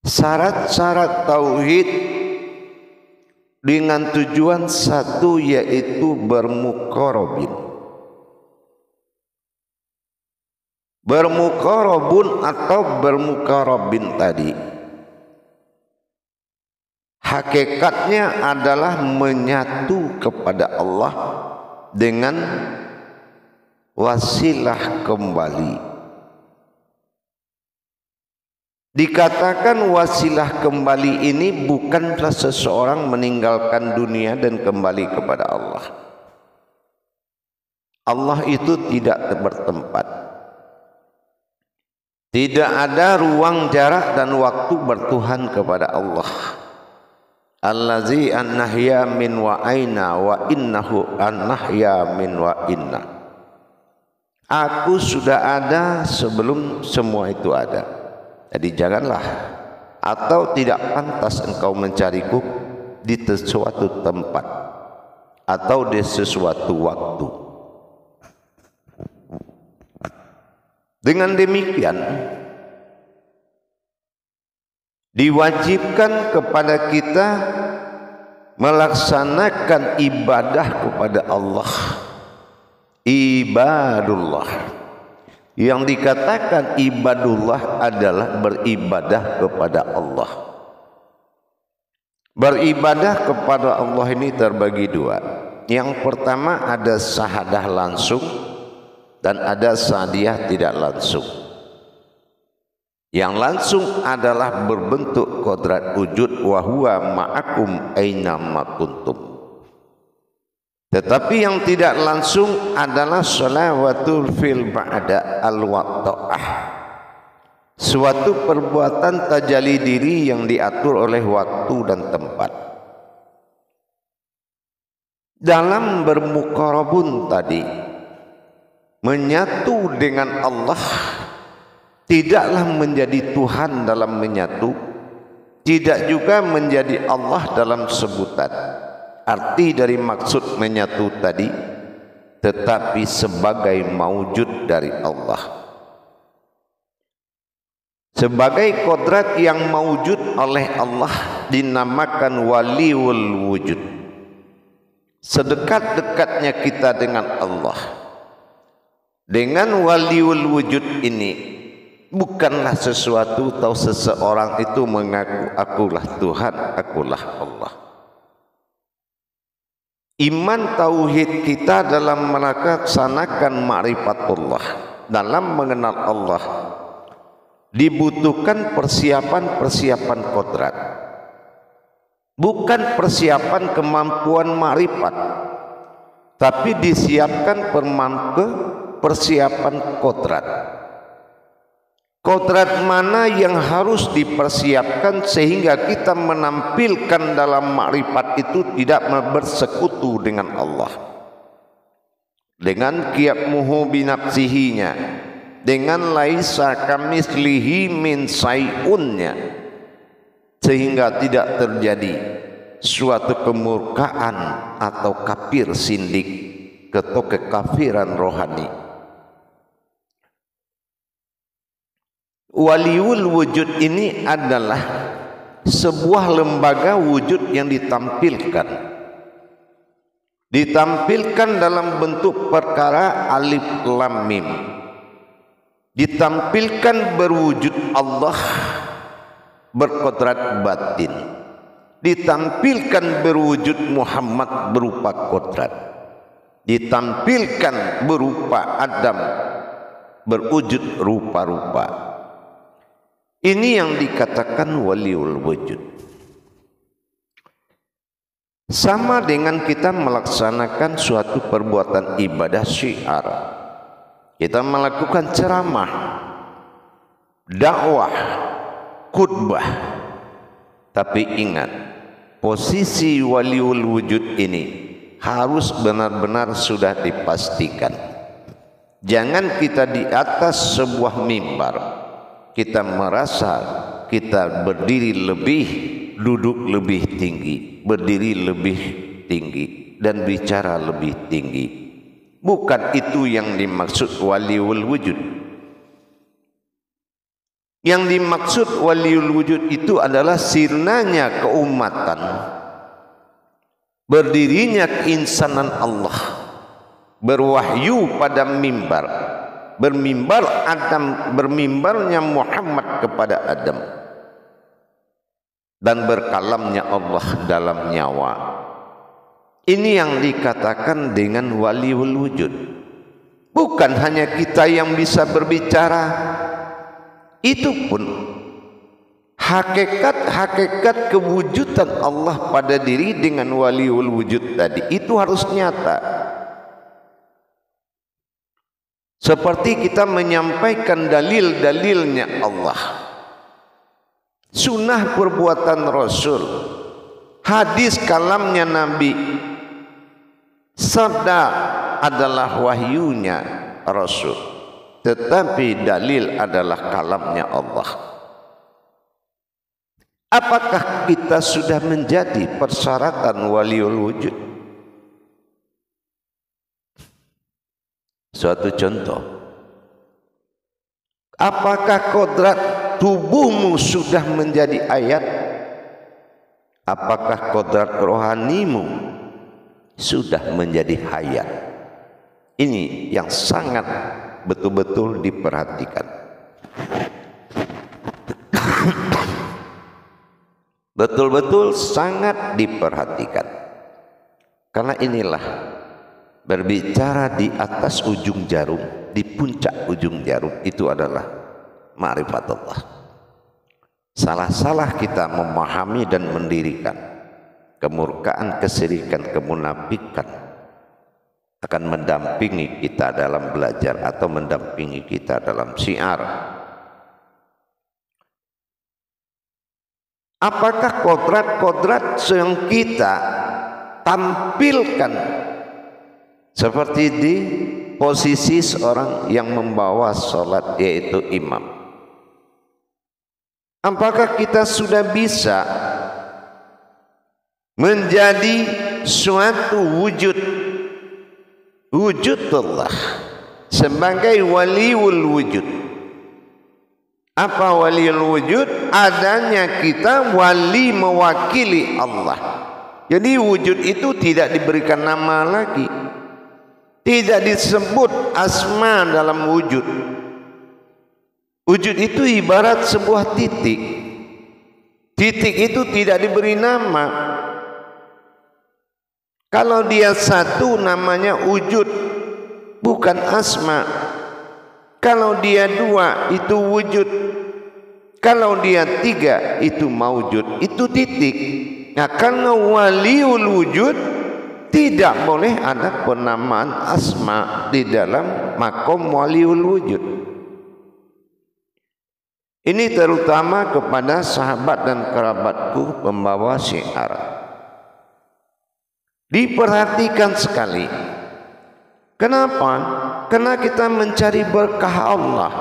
syarat-syarat tauhid dengan tujuan satu, yaitu bermuqarabin. Bermuqarabun atau bermuqarabin tadi hakikatnya adalah menyatu kepada Allah dengan wasilah kembali. Dikatakan wasilah kembali ini bukanlah seseorang meninggalkan dunia dan kembali kepada Allah. Allah itu tidak bertempat. Tidak ada ruang, jarak dan waktu bertuhan kepada Allah. Allazi annahya min wa aina wa innahu annahya min wa inna. Aku sudah ada sebelum semua itu ada. Jadi janganlah atau tidak pantas engkau mencariku di sesuatu tempat atau di sesuatu waktu. Dengan demikian diwajibkan kepada kita melaksanakan ibadah kepada Allah. Ibadullah. Yang dikatakan ibadullah adalah beribadah kepada Allah. Beribadah kepada Allah ini terbagi dua. Yang pertama ada syahadah langsung dan ada syahadiyah tidak langsung. Yang langsung adalah berbentuk kodrat wujud wa huwa ma'akum aina ma kuntum. Tetapi yang tidak langsung adalah shalawatul fil ba'da al-waqta'ah. Suatu perbuatan tajalli diri yang diatur oleh waktu dan tempat. Dalam bermuqarabun tadi, menyatu dengan Allah, tidaklah menjadi Tuhan dalam menyatu, tidak juga menjadi Allah dalam sebutan. Arti dari maksud menyatu tadi, tetapi sebagai maujud dari Allah, sebagai kodrat yang maujud oleh Allah, dinamakan waliul wujud. Sedekat-dekatnya kita dengan Allah, dengan waliul wujud ini, bukanlah sesuatu atau seseorang itu mengaku akulah Tuhan, akulah Allah. Iman tauhid kita dalam melaksanakan ma'rifatullah, dalam mengenal Allah, dibutuhkan persiapan-persiapan kodrat, bukan persiapan kemampuan ma'rifat, tapi disiapkan persiapan kodrat. Kodrat mana yang harus dipersiapkan sehingga kita menampilkan dalam makrifat itu tidak bersekutu dengan Allah, dengan qiyammuhu binafsihinya, dengan laisa kamitslihi min syai'unnya, sehingga tidak terjadi suatu kemurkaan atau kafir sindik atau kekafiran rohani. Waliul wujud ini adalah sebuah lembaga wujud yang ditampilkan dalam bentuk perkara alif lam mim, ditampilkan berwujud Allah berkodrat batin, ditampilkan berwujud Muhammad berupa kodrat, ditampilkan berupa Adam berwujud rupa-rupa. Ini yang dikatakan waliul wujud. Sama dengan kita melaksanakan suatu perbuatan ibadah syiar. Kita melakukan ceramah, dakwah, khutbah. Tapi ingat, posisi waliul wujud ini harus benar-benar sudah dipastikan. Jangan kita di atas sebuah mimbar, kita merasa kita berdiri lebih, duduk lebih tinggi, berdiri lebih tinggi, dan bicara lebih tinggi. Bukan itu yang dimaksud waliul wujud. Yang dimaksud waliul wujud itu adalah sirnanya keumatan, berdirinya keinsanan Allah, berwahyu pada mimbar, bermimbarnya Muhammad kepada Adam, dan berkalamnya Allah dalam nyawa. Ini yang dikatakan dengan waliul wujud. Bukan hanya kita yang bisa berbicara, itu pun hakikat kewujudan Allah pada diri dengan waliul wujud tadi itu harus nyata. Seperti kita menyampaikan dalil-dalilnya Allah, sunnah perbuatan Rasul, hadis kalamnya Nabi, sabda adalah wahyunya Rasul, tetapi dalil adalah kalamnya Allah. Apakah kita sudah menjadi persyaratan waliul wujud? Suatu contoh, apakah kodrat tubuhmu sudah menjadi ayat? Apakah kodrat rohanimu sudah menjadi hayat? Ini yang sangat betul-betul diperhatikan. Betul-betul sangat diperhatikan. Karena inilah berbicara di atas ujung jarum, di puncak ujung jarum itu adalah ma'rifatullah. Salah-salah kita memahami dan mendirikan kemurkaan, kesyirikan, kemunafikan akan mendampingi kita dalam belajar atau mendampingi kita dalam syiar. Apakah kodrat-kodrat yang kita tampilkan seperti di posisi seorang yang membawa sholat, yaitu imam? Apakah kita sudah bisa menjadi suatu wujudullah sebagai waliul wujud? Apa waliul wujud? Adanya kita wali mewakili Allah. Jadi wujud itu tidak diberikan nama lagi, tidak disebut asma dalam wujud. Wujud itu ibarat sebuah titik. Titik itu tidak diberi nama. Kalau dia satu namanya wujud, bukan asma. Kalau dia dua itu wujud, kalau dia tiga itu maujud, itu titik. Nah, karena waliul wujud tidak boleh ada penamaan asma di dalam makom waliul wujud. Ini terutama kepada sahabat dan kerabatku pembawa syiar. Diperhatikan sekali. Kenapa? Karena kita mencari berkah Allah.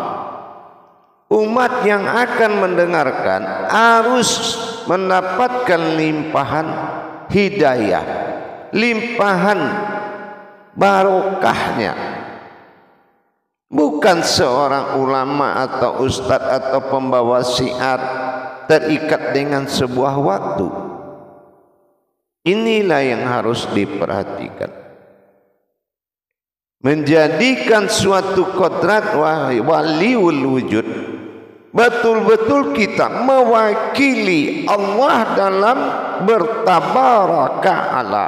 Umat yang akan mendengarkan harus mendapatkan limpahan hidayah, limpahan barokahnya. Bukan seorang ulama atau ustadz atau pembawa syiar terikat dengan sebuah waktu. Inilah yang harus diperhatikan. Menjadikan suatu kodrat waliul wujud, betul-betul kita mewakili Allah dalam bertabaraka'ala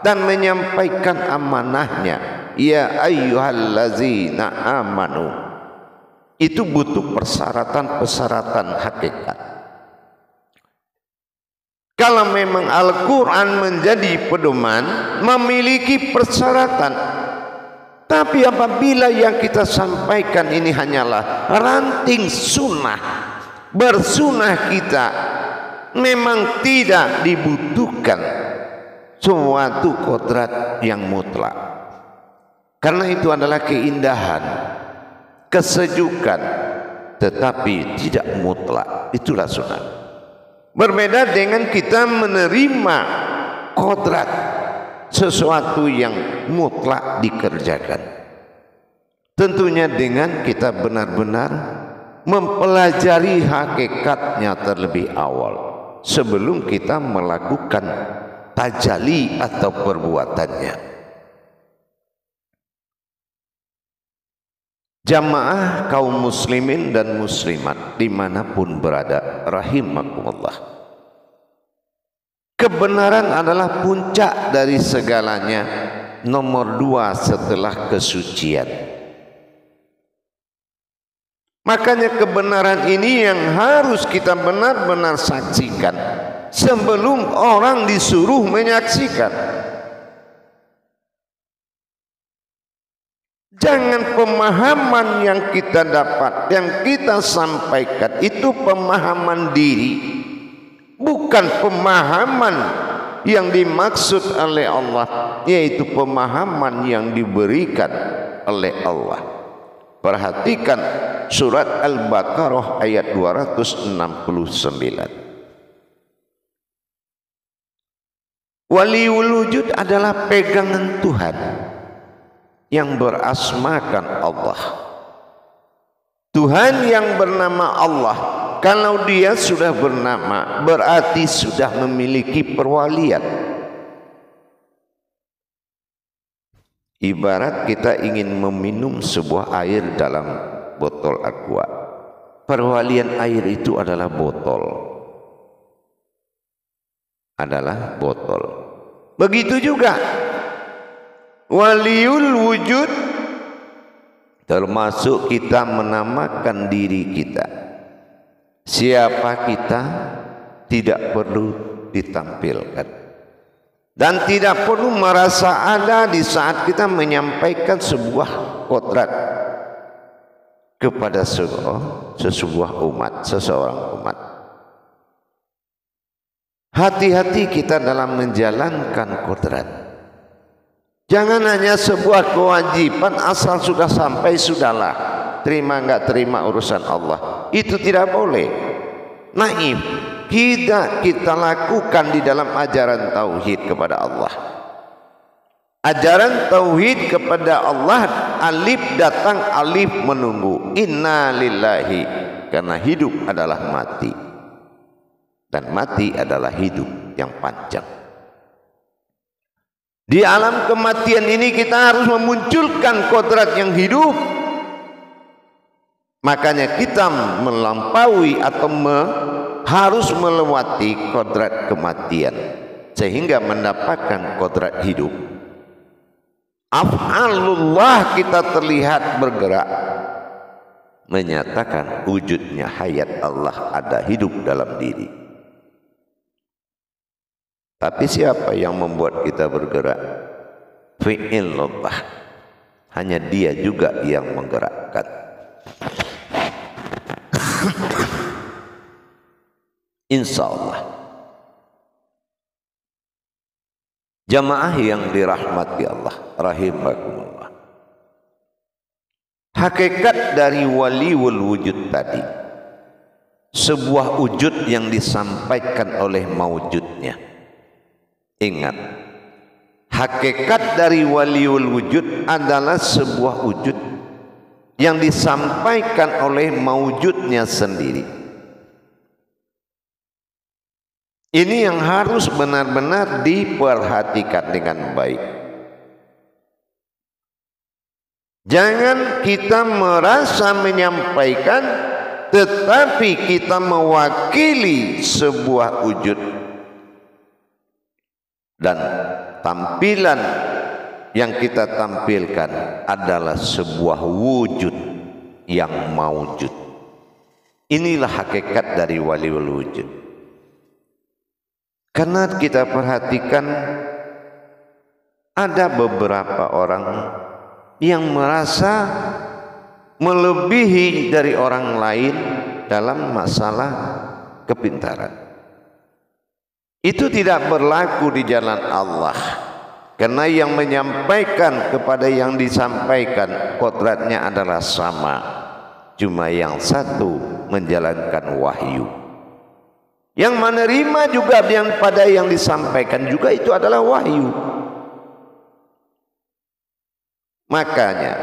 dan menyampaikan amanahnya. Ya ayyuhallazina amanu. Itu butuh persyaratan-persyaratan hakikat. Kalau memang Al-Quran menjadi pedoman, memiliki persyaratan. Tapi apabila yang kita sampaikan ini hanyalah ranting sunnah, bersunnah kita, memang tidak dibutuhkan suatu kodrat yang mutlak. Karena itu adalah keindahan, kesejukan, tetapi tidak mutlak. Itulah sunnah. Berbeda dengan kita menerima kodrat, sesuatu yang mutlak dikerjakan. Tentunya dengan kita benar-benar mempelajari hakikatnya terlebih awal sebelum kita melakukan tajalli atau perbuatannya. Jamaah kaum muslimin dan muslimat dimanapun berada, rahimakumullah. Kebenaran adalah puncak dari segalanya, nomor 2 setelah kesucian. Makanya kebenaran ini yang harus kita benar-benar saksikan sebelum orang disuruh menyaksikan. Jangan pemahaman yang kita dapat, yang kita sampaikan itu pemahaman diri, bukan pemahaman yang dimaksud oleh Allah, yaitu pemahaman yang diberikan oleh Allah. Perhatikan surat Al-Baqarah ayat 269. Waliul wujud adalah pegangan Tuhan yang berasmakan Allah. Tuhan yang bernama Allah, kalau dia sudah bernama berarti sudah memiliki perwalian. Ibarat kita ingin meminum sebuah air dalam botol aqua. Perwalian air itu adalah botol. Begitu juga waliul wujud, termasuk kita menamakan diri kita. Siapa kita tidak perlu ditampilkan. Dan tidak perlu merasa ada di saat kita menyampaikan sebuah kodrat kepada seseorang umat. Hati-hati kita dalam menjalankan kodrat. Jangan hanya sebuah kewajiban asal sudah sampai sudahlah, terima enggak terima urusan Allah. Itu tidak boleh. Naif. Kita lakukan di dalam ajaran tauhid kepada Allah. Ajaran tauhid kepada Allah, alif datang, alif menunggu. Inna lillahi, karena hidup adalah mati dan mati adalah hidup yang panjang. Di alam kematian ini kita harus memunculkan kodrat yang hidup. Makanya kita melampaui atau harus melewati kodrat kematian sehingga mendapatkan kodrat hidup. Af'alullah, kita terlihat bergerak, menyatakan wujudnya hayat Allah, ada hidup dalam diri. Tapi siapa yang membuat kita bergerak? Fi'ilullah, hanya dia juga yang menggerakkan. Insya Allah. Jamaah yang dirahmati Allah, rahimakumullah. Hakikat dari waliul wujud tadi, sebuah wujud yang disampaikan oleh maujudnya. Ingat, hakikat dari waliul wujud adalah sebuah wujud yang disampaikan oleh maujudnya sendiri. Ini yang harus benar-benar diperhatikan dengan baik. Jangan kita merasa menyampaikan, tetapi kita mewakili sebuah wujud. Dan tampilan yang kita tampilkan adalah sebuah wujud yang maujud. Inilah hakikat dari waliul wujud. Karena kita perhatikan ada beberapa orang yang merasa melebihi dari orang lain dalam masalah kepintaran. Itu tidak berlaku di jalan Allah. Karena yang menyampaikan kepada yang disampaikan kodratnya adalah sama. Cuma yang satu menjalankan wahyu. Yang menerima juga yang pada yang disampaikan juga itu adalah wahyu. Makanya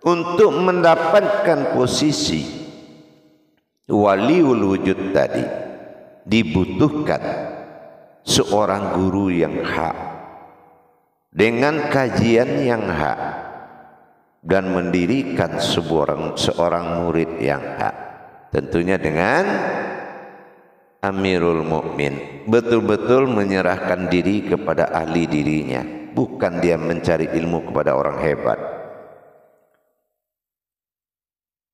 untuk mendapatkan posisi waliul wujud tadi dibutuhkan seorang guru yang hak dengan kajian yang hak dan mendirikan seorang murid yang hak, tentunya dengan Amirul Mukmin, betul-betul menyerahkan diri kepada ahli dirinya, bukan dia mencari ilmu kepada orang hebat.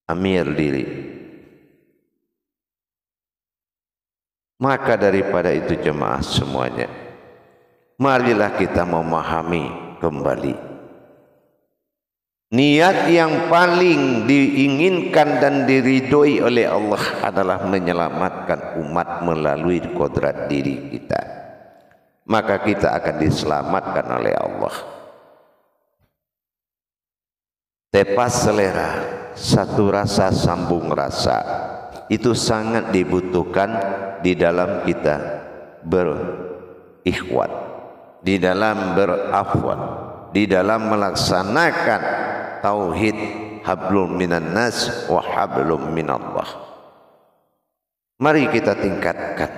Amir diri. Maka daripada itu jemaah semuanya, marilah kita memahami kembali niat yang paling diinginkan dan diridhoi oleh Allah adalah menyelamatkan umat melalui kodrat diri kita. Maka kita akan diselamatkan oleh Allah. Tepas selera, satu rasa sambung rasa, itu sangat dibutuhkan di dalam kita berikhwan, di dalam berafwan, di dalam melaksanakan tauhid hablum minan nas wa hablum minallah. Mari kita tingkatkan.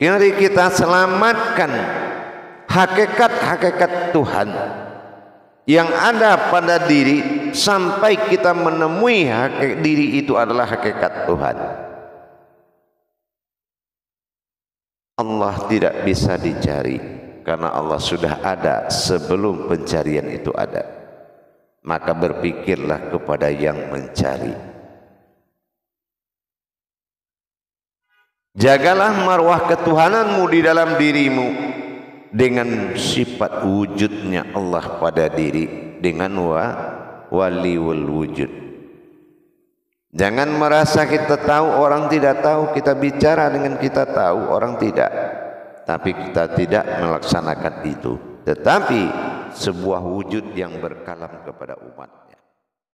Mari kita selamatkan hakikat-hakikat Tuhan yang ada pada diri sampai kita menemui hakikat diri itu adalah hakikat Tuhan. Allah tidak bisa dicari karena Allah sudah ada sebelum pencarian itu ada. Maka berpikirlah kepada yang mencari. Jagalah marwah ketuhananmu di dalam dirimu dengan sifat wujudnya Allah pada diri, dengan waliul wujud. Jangan merasa kita tahu, orang tidak tahu. Kita bicara dengan kita tahu, orang tidak. Tapi kita tidak melaksanakan itu. Tetapi sebuah wujud yang berkalam kepada umat.